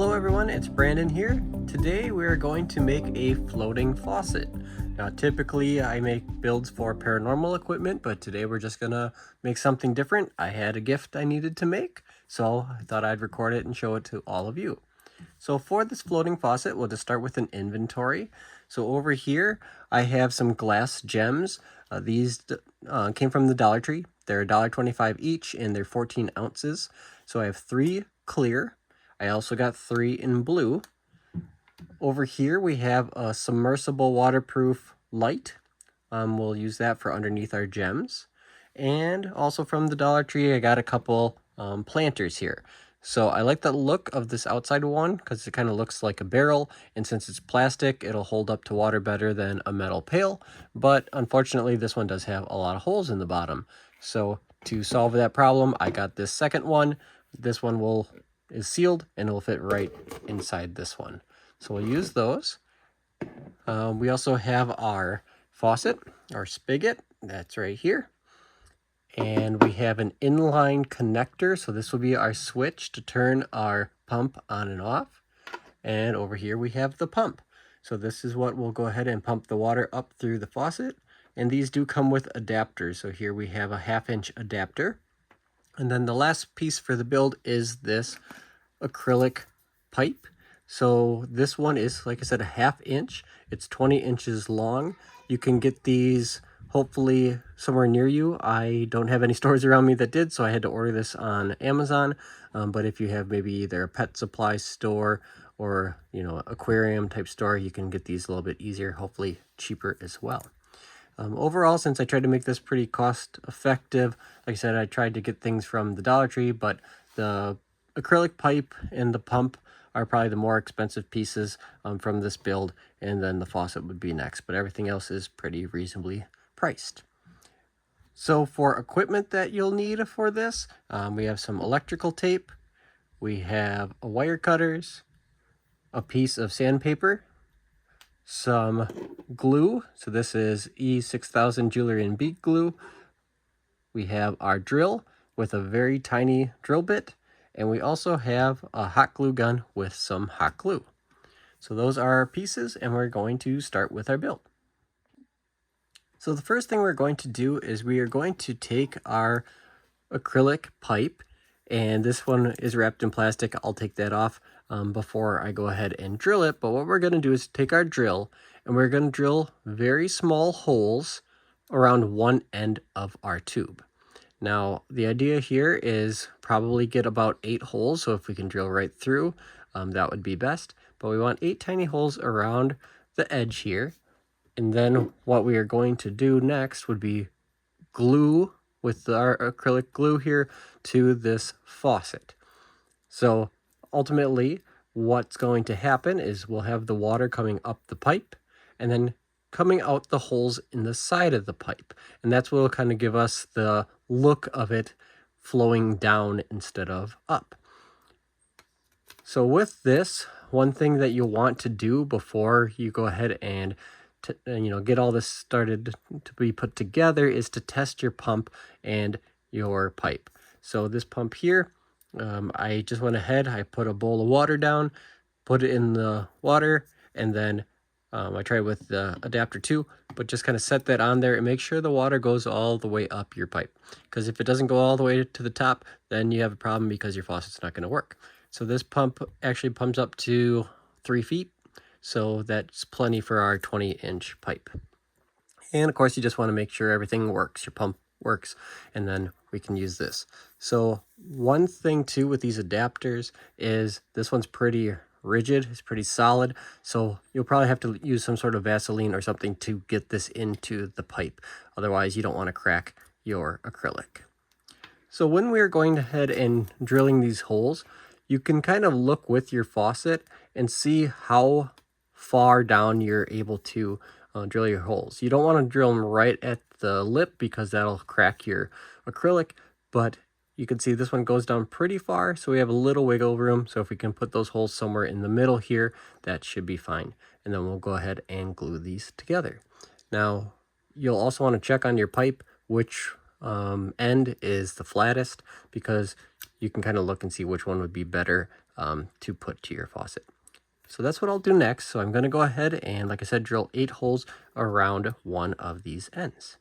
Hello everyone, it's Brandon here. Today we are going to make a floating faucet. Now typically I make builds for paranormal equipment, but today we're just gonna make something different. I had a gift I needed to make, so I thought I'd record it and show it to all of you. So for this floating faucet, we'll just start with an inventory. So over here I have some glass gems. These came from the Dollar Tree. They're $1.25 each and they're 14 ounces. So I have 3 clear. I also got 3 in blue. Over here we have a submersible waterproof light. We'll use that for underneath our gems. And also from the Dollar Tree I got a couple planters here. So I like the look of this outside one because it kind of looks like a barrel, and since it's plastic it'll hold up to water better than a metal pail, but unfortunately this one does have a lot of holes in the bottom. So to solve that problem I got this second one. This one is sealed and it will fit right inside this one. So we'll use those. We also have our faucet, our spigot, that's right here. And we have an inline connector, so this will be our switch to turn our pump on and off. And over here we have the pump. So this is what will go ahead and pump the water up through the faucet. And these do come with adapters. So here we have a 1/2-inch adapter. And then the last piece for the build is this acrylic pipe. So this one is, like I said, a 1/2 inch. It's 20 inches long. You can get these hopefully somewhere near you. I don't have any stores around me that did, so I had to order this on Amazon. But if you have maybe either a pet supply store or, aquarium type store, you can get these a little bit easier, hopefully cheaper as well. Overall, since I tried to make this pretty cost effective, like I said, I tried to get things from the Dollar Tree, but the acrylic pipe and the pump are probably the more expensive pieces from this build, and then the faucet would be next, but everything else is pretty reasonably priced. So for equipment that you'll need for this, we have some electrical tape, we have wire cutters, a piece of sandpaper, some glue, so this is E6000 jewelry and bead glue. We have our drill with a very tiny drill bit, and we also have a hot glue gun with some hot glue. So those are our pieces, and we're going to start with our build. So the first thing we're going to do is we are going to take our acrylic pipe, and this one is wrapped in plastic. I'll take that off before I go ahead and drill it. But what we're going to do is take our drill, and we're going to drill very small holes around one end of our tube. Now, the idea here is probably get about 8 holes, so if we can drill right through, that would be best. But we want 8 tiny holes around the edge here. And then what we are going to do next would be glue with our acrylic glue here to this faucet. So ultimately, what's going to happen is we'll have the water coming up the pipe and then coming out the holes in the side of the pipe. And that's what will kind of give us the look of it flowing down instead of up. So with this, one thing that you'll want to do before you go ahead and get all this started to be put together is to test your pump and your pipe. So this pump here, I just went ahead, I put a bowl of water down, put it in the water, and then I tried with the adapter too, but just kind of set that on there and make sure the water goes all the way up your pipe. Because if it doesn't go all the way to the top, then you have a problem because your faucet's not going to work. So this pump actually pumps up to 3 feet. So that's plenty for our 20-inch pipe. And of course, you just want to make sure everything works, your pump works, and then we can use this. So one thing too with these adapters is this one's pretty rigid, it's pretty solid, so you'll probably have to use some sort of Vaseline or something to get this into the pipe. Otherwise, you don't want to crack your acrylic. So when we're going ahead and drilling these holes, you can kind of look with your faucet and see how far down you're able to drill your holes. You don't want to drill them right at the lip because that'll crack your acrylic, but you can see this one goes down pretty far, so we have a little wiggle room. So if we can put those holes somewhere in the middle here, that should be fine. And then we'll go ahead and glue these together. Now, you'll also want to check on your pipe which end is the flattest, because you can kind of look and see which one would be better to put to your faucet. So that's what I'll do next. So I'm going to go ahead and, like I said, drill 8 holes around one of these ends.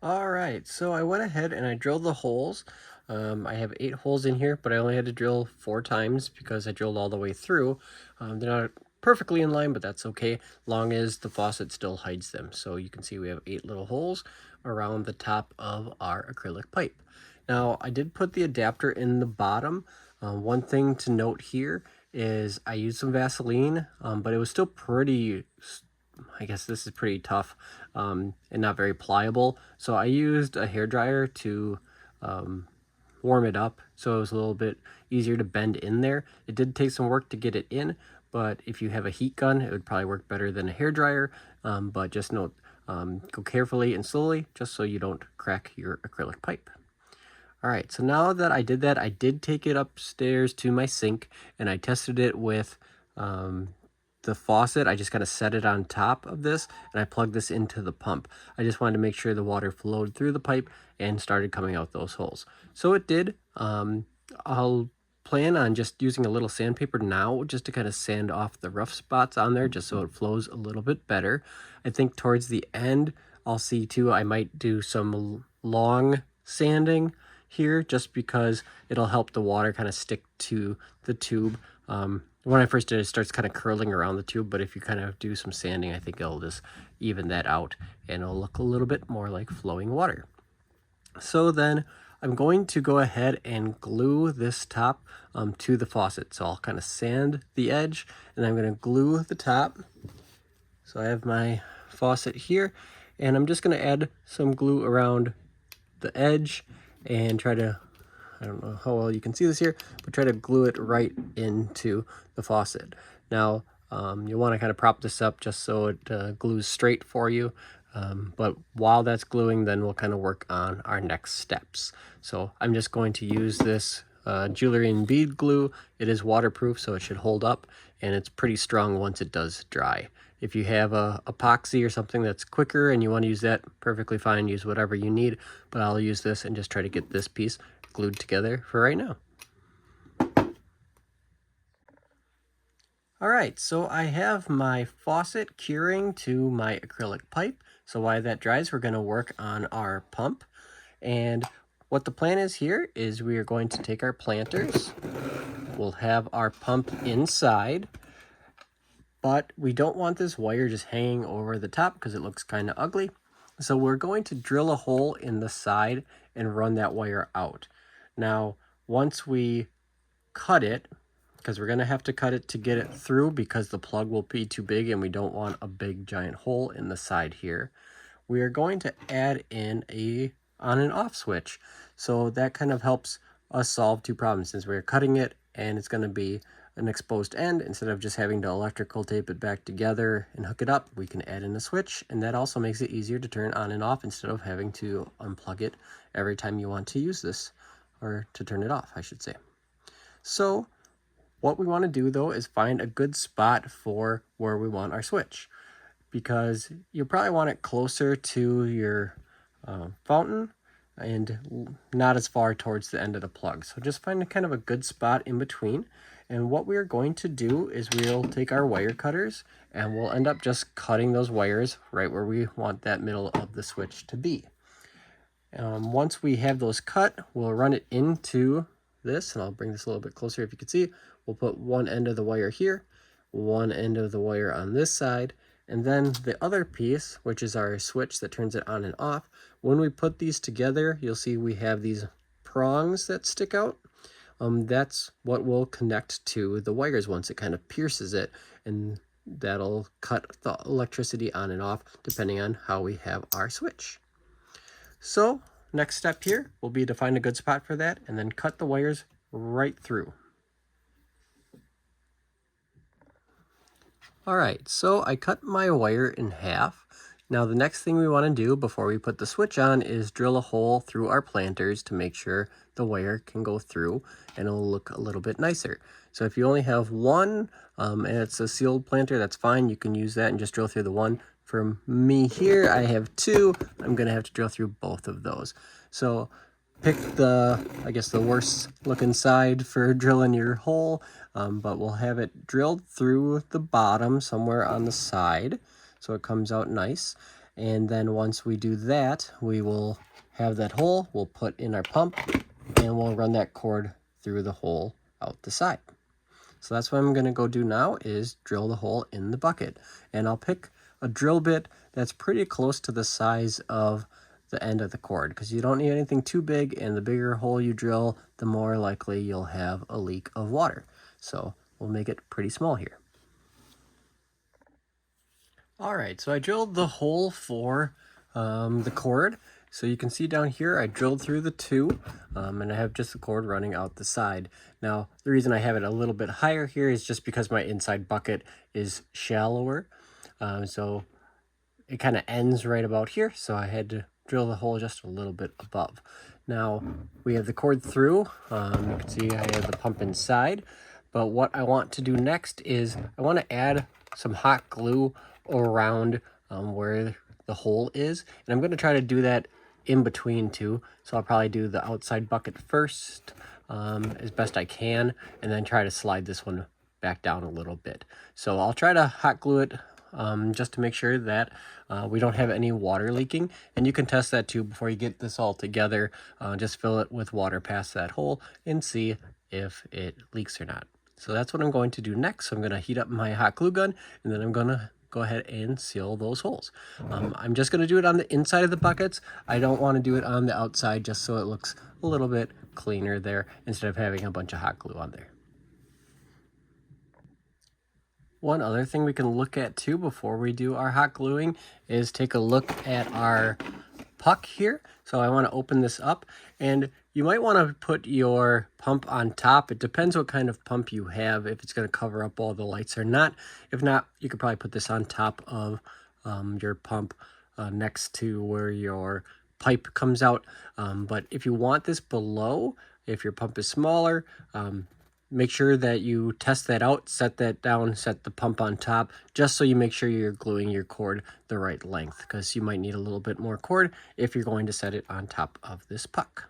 All right, so I went ahead and I drilled the holes. I have 8 holes in here, but I only had to drill 4 times because I drilled all the way through. They're not perfectly in line, but that's okay, long as the faucet still hides them. So you can see we have 8 little holes around the top of our acrylic pipe. Now, I did put the adapter in the bottom. One thing to note here is I used some Vaseline, but it was still pretty, I guess this is pretty tough and not very pliable. So I used a hairdryer to warm it up, so it was a little bit easier to bend in there. It did take some work to get it in, but if you have a heat gun, it would probably work better than a hairdryer. But just note, go carefully and slowly, just so you don't crack your acrylic pipe. All right, so now that I did that, I did take it upstairs to my sink and I tested it with the faucet. I just kind of set it on top of this and I plugged this into the pump. I just wanted to make sure the water flowed through the pipe and started coming out those holes. So it did. I'll plan on just using a little sandpaper now just to kind of sand off the rough spots on there just so it flows a little bit better. I think towards the end, I'll see too, I might do some long sanding here just because it'll help the water kind of stick to the tube. When I first did it, starts kind of curling around the tube, but if you kind of do some sanding, I think it'll just even that out and it'll look a little bit more like flowing water. So then I'm going to go ahead and glue this top to the faucet. So I'll kind of sand the edge and I'm going to glue the top. So I have my faucet here and I'm just going to add some glue around the edge and try to, I don't know how well you can see this here, but try to glue it right into the faucet. Now, you want to kind of prop this up just so it glues straight for you. But while that's gluing, then we'll kind of work on our next steps. So I'm just going to use this jewelry and bead glue. It is waterproof, so it should hold up, and it's pretty strong once it does dry. If you have a epoxy or something that's quicker and you want to use that, perfectly fine, use whatever you need, but I'll use this and just try to get this piece glued together for right now. All right, so I have my faucet curing to my acrylic pipe. So while that dries, we're going to work on our pump. And what the plan is here is we are going to take our planters. We'll have our pump inside, but we don't want this wire just hanging over the top because it looks kind of ugly. So we're going to drill a hole in the side and run that wire out. Now, once we cut it, because we're going to have to cut it to get it through because the plug will be too big and we don't want a big giant hole in the side here, we are going to add in a on and off switch. So that kind of helps us solve two problems. Since we're cutting it and it's going to be an exposed end, instead of just having to electrical tape it back together and hook it up, we can add in a switch, and that also makes it easier to turn on and off instead of having to unplug it every time you want to use this, or to turn it off, I should say. So what we want to do though is find a good spot for where we want our switch, because you probably want it closer to your fountain and not as far towards the end of the plug. So just find kind of a good spot in between. And what we're going to do is we'll take our wire cutters and we'll end up just cutting those wires right where we want that middle of the switch to be. Once we have those cut, we'll run it into this, and I'll bring this a little bit closer if you can see. We'll put one end of the wire here, one end of the wire on this side, and then the other piece, which is our switch that turns it on and off. When we put these together, you'll see we have these prongs that stick out. That's what will connect to the wires once it kind of pierces it, and that'll cut the electricity on and off depending on how we have our switch. So next step here will be to find a good spot for that and then cut the wires right through. All right, so I cut my wire in half. Now the next thing we want to do before we put the switch on is drill a hole through our planters to make sure the wire can go through and it'll look a little bit nicer. So if you only have one and it's a sealed planter, that's fine. You can use that and just drill through the one. For me here, I have two. I'm going to have to drill through both of those. So pick the, I guess, the worst looking side for drilling your hole, but we'll have it drilled through the bottom somewhere on the side so it comes out nice. And then once we do that, we will have that hole, we'll put in our pump, and we'll run that cord through the hole out the side. So that's what I'm going to go do now, is drill the hole in the bucket. And I'll pick a drill bit that's pretty close to the size of the end of the cord, because you don't need anything too big, and the bigger hole you drill, the more likely you'll have a leak of water. So we'll make it pretty small here. All right, so I drilled the hole for the cord. So you can see down here, I drilled through the two, and I have just the cord running out the side. Now, the reason I have it a little bit higher here is just because my inside bucket is shallower. So it kind of ends right about here, so I had to drill the hole just a little bit above. Now, we have the cord through. You can see I have the pump inside. But what I want to do next is I want to add some hot glue around where the hole is. And I'm going to try to do that in between two. So I'll probably do the outside bucket first as best I can, and then try to slide this one back down a little bit. So I'll try to hot glue it just to make sure that we don't have any water leaking. And you can test that too before you get this all together. Just fill it with water past that hole and see if it leaks or not. So that's what I'm going to do next. So I'm going to heat up my hot glue gun, and then I'm going to go ahead and seal those holes. I'm just going to do it on the inside of the buckets. I don't want to do it on the outside, just so it looks a little bit cleaner there instead of having a bunch of hot glue on there. One other thing we can look at too before we do our hot gluing is take a look at our puck here. So I want to open this up, and you might want to put your pump on top. It depends what kind of pump you have, if it's going to cover up all the lights or not. If not, you could probably put this on top of your pump next to where your pipe comes out. But if you want this below, if your pump is smaller, make sure that you test that out, set that down, set the pump on top, just so you make sure you're gluing your cord the right length, because you might need a little bit more cord if you're going to set it on top of this puck.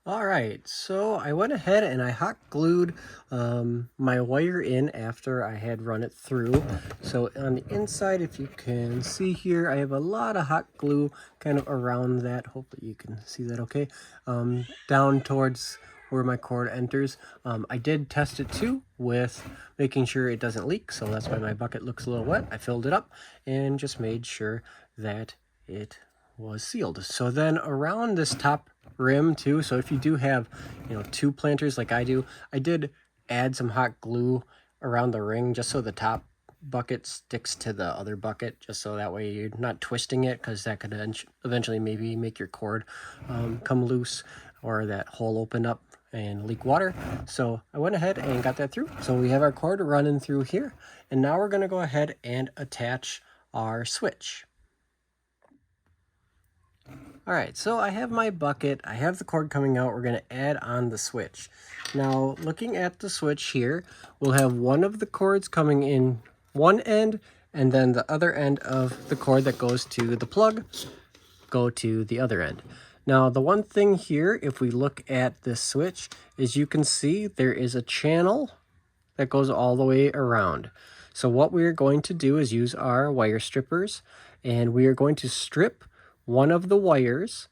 All right, so I went ahead and I hot glued my wire in after I had run it through. So on the inside, if you can see here, I have a lot of hot glue kind of around that. Hopefully you can see that okay. Down towards where my cord enters. I did test it too with making sure it doesn't leak, so that's why my bucket looks a little wet. I filled it up and just made sure that it was sealed. So then around this top rim too, so if you do have, two planters like I do, I did add some hot glue around the ring just so the top bucket sticks to the other bucket, just so that way you're not twisting it, because that could eventually maybe make your cord come loose, or that hole open up and leak water. So I went ahead and got that through. So we have our cord running through here, and now we're going to go ahead and attach our switch. All right, so I have my bucket, I have the cord coming out, we're going to add on the switch. Now, looking at the switch here, we'll have one of the cords coming in one end, and then the other end of the cord that goes to the plug go to the other end. Now, the one thing here, if we look at this switch, is you can see there is a channel that goes all the way around. So what we're going to do is use our wire strippers, and we are going to strip one of the wires,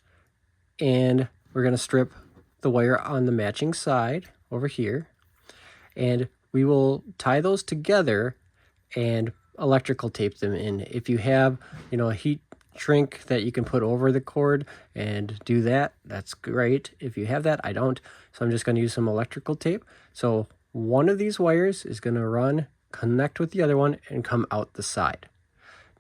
and we're going to strip the wire on the matching side over here, and we will tie those together and electrical tape them in. If you have, a heat shrink that you can put over the cord and do that, that's great. If you have that, I don't, so I'm just going to use some electrical tape. So one of these wires is going to run, connect with the other one, and come out the side.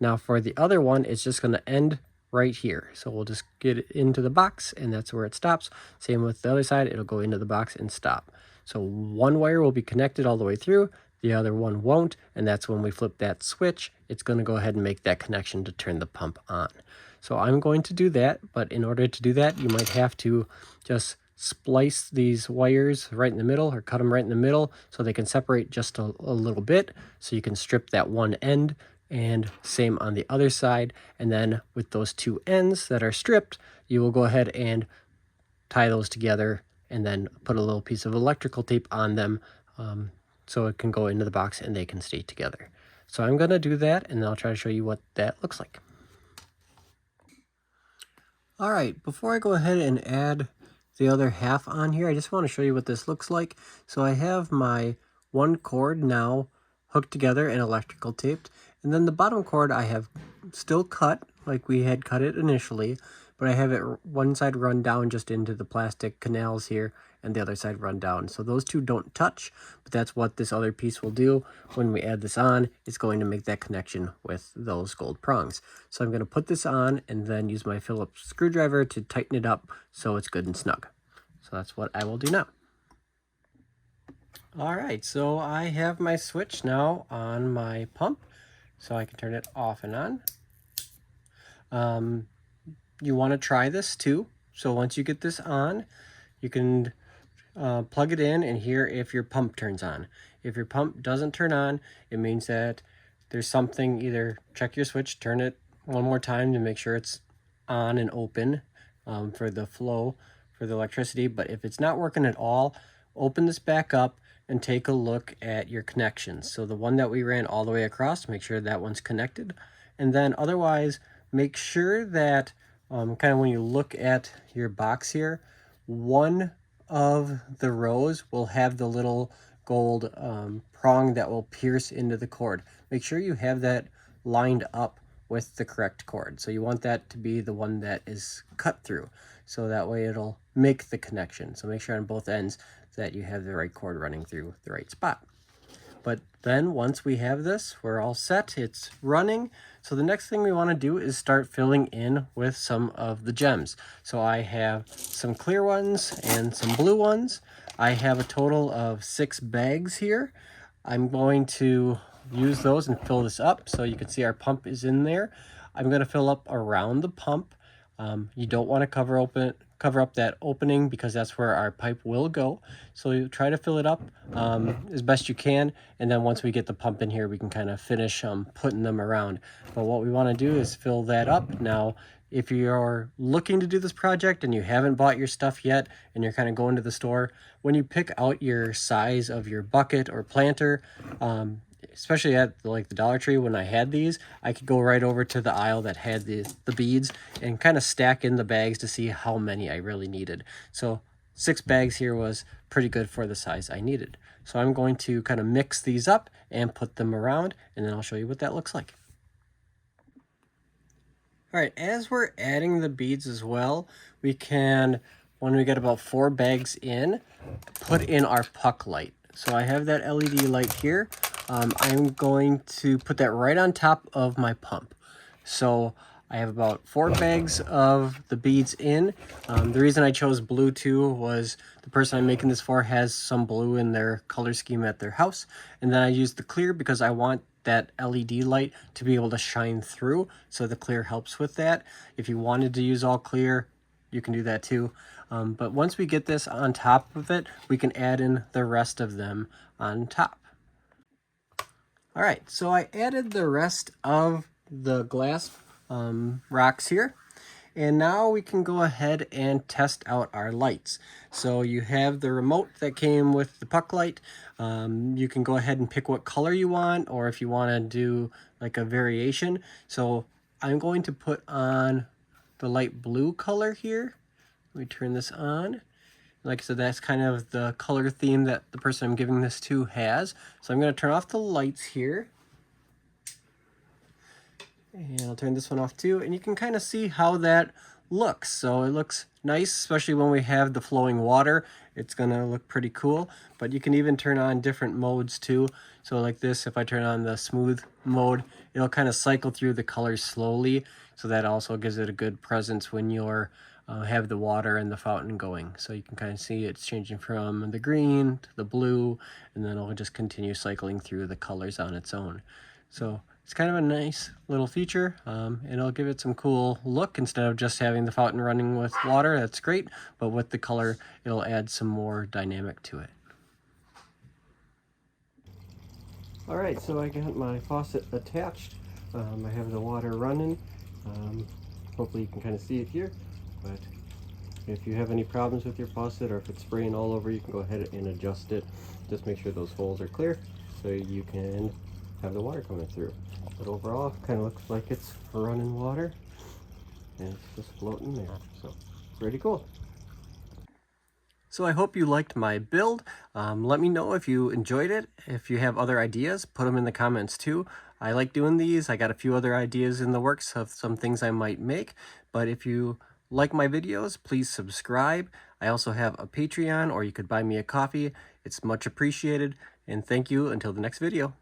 Now for the other one, it's just going to end right here. So we'll just get it into the box, and that's where it stops. Same with the other side, it'll go into the box and stop. So one wire will be connected all the way through, the other one won't, and that's when we flip that switch, it's going to go ahead and make that connection to turn the pump on. So I'm going to do that, but in order to do that, you might have to just splice these wires right in the middle, or cut them right in the middle so they can separate just a little bit, so you can strip that one end and same on the other side. And then with those two ends that are stripped, you will go ahead and tie those together and then put a little piece of electrical tape on them so it can go into the box and they can stay together. So I'm going to do that, and I'll try to show you what that looks like. All right, before I go ahead and add the other half on here, I just want to show you what this looks like. So I have my one cord now hooked together and electrical taped, and then the bottom cord I have still cut like we had cut it initially, but I have it one side run down just into the plastic canals here and the other side run down. So those two don't touch, but that's what this other piece will do. When we add this on, it's going to make that connection with those gold prongs. So I'm going to put this on and then use my Phillips screwdriver to tighten it up so it's good and snug. So that's what I will do now. All right, so I have my switch now on my pump, so I can turn it off and on. You want to try this too. So once you get this on, you can plug it in and hear if your pump turns on. If your pump doesn't turn on, it means that there's something. Either check your switch, turn it one more time to make sure it's on and open for the flow for the electricity. But if it's not working at all, open this back up and take a look at your connections. So the one that we ran all the way across, make sure that one's connected. And then otherwise, make sure that kind of when you look at your box here, one of the rows will have the little gold prong that will pierce into the cord. Make sure you have that lined up with the correct cord. So you want that to be the one that is cut through. So that way it'll make the connection. So make sure on both ends that you have the right cord running through the right spot. But then once we have this, we're all set, it's running. So the next thing we want to do is start filling in with some of the gems. So I have some clear ones and some blue ones. I have a total of 6 bags here. I'm going to use those and fill this up. So you can see our pump is in there. I'm going to fill up around the pump. You don't want to cover up that opening because that's where our pipe will go. So you try to fill it up as best you can, and then once we get the pump in here, we can kind of finish putting them around. But what we want to do is fill that up. Now, if you're looking to do this project and you haven't bought your stuff yet and you're kind of going to the store, when you pick out your size of your bucket or planter, especially at like the Dollar Tree, when I had these, I could go right over to the aisle that had the beads and kind of stack in the bags to see how many I really needed. So 6 bags here was pretty good for the size I needed. So I'm going to kind of mix these up and put them around, and then I'll show you what that looks like. All right, as we're adding the beads as well, we can, when we get about 4 bags in, put in our puck light. So I have that LED light here. I'm going to put that right on top of my pump. So I have about 4 bags of the beads in. The reason I chose blue too was the person I'm making this for has some blue in their color scheme at their house. And then I used the clear because I want that LED light to be able to shine through. So the clear helps with that. If you wanted to use all clear, you can do that too. But once we get this on top of it, we can add in the rest of them on top. All right, so I added the rest of the glass rocks here. And now we can go ahead and test out our lights. So you have the remote that came with the puck light. You can go ahead and pick what color you want, or if you want to do like a variation. So I'm going to put on the light blue color here. Let me turn this on. Like I said, that's kind of the color theme that the person I'm giving this to has. So I'm going to turn off the lights here. And I'll turn this one off too. And you can kind of see how that looks. So it looks nice, especially when we have the flowing water. It's going to look pretty cool. But you can even turn on different modes too. So like this, if I turn on the smooth mode, it'll kind of cycle through the colors slowly. So that also gives it a good presence when you're have the water and the fountain going. So you can kind of see it's changing from the green to the blue, and then it'll just continue cycling through the colors on its own. So it's kind of a nice little feature, and it'll give it some cool look instead of just having the fountain running with water. That's great, but with the color, it'll add some more dynamic to it. All right, so I got my faucet attached I have the water running. Hopefully you can kind of see it here, but if you have any problems with your faucet or if it's spraying all over, you can go ahead and adjust it. Just make sure those holes are clear so you can have the water coming through. But overall, it kind of looks like it's running water and it's just floating there. So pretty cool. So I hope you liked my build. Let me know if you enjoyed it. If you have other ideas, put them in the comments too. I like doing these. I got a few other ideas in the works of some things I might make. But if you like my videos, please subscribe. I also have a Patreon, or you could buy me a coffee. It's much appreciated. And thank you until the next video.